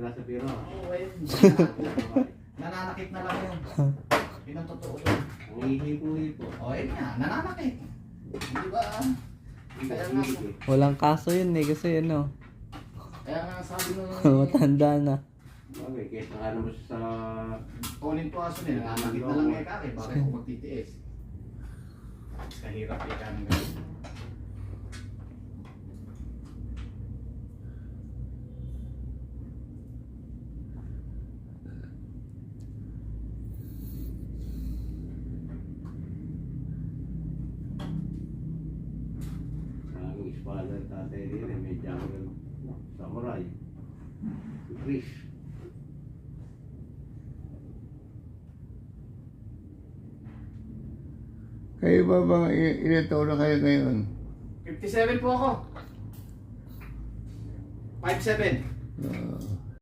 wala sa piro. Oo, ayun. Nananakit na lang yun. Yun ang totoo doon. Ang ihipo-hipo. O, ayun nga, nananakit. Di ba? Kaya nga, Walang kaso yun eh, kasi ano, kaya nga sabi nung matanda na. Okay, kesa nga naman sa... kunin po aso nila, nananakit na lang eh kake, bakit ko magtitiis? Kahirap eh ka ng ganun. Ang espada ng tatay nila, may jungle samurai. Si Chris. Kayo ba bang ilan taon na kayo ngayon? 57 po ako. 57.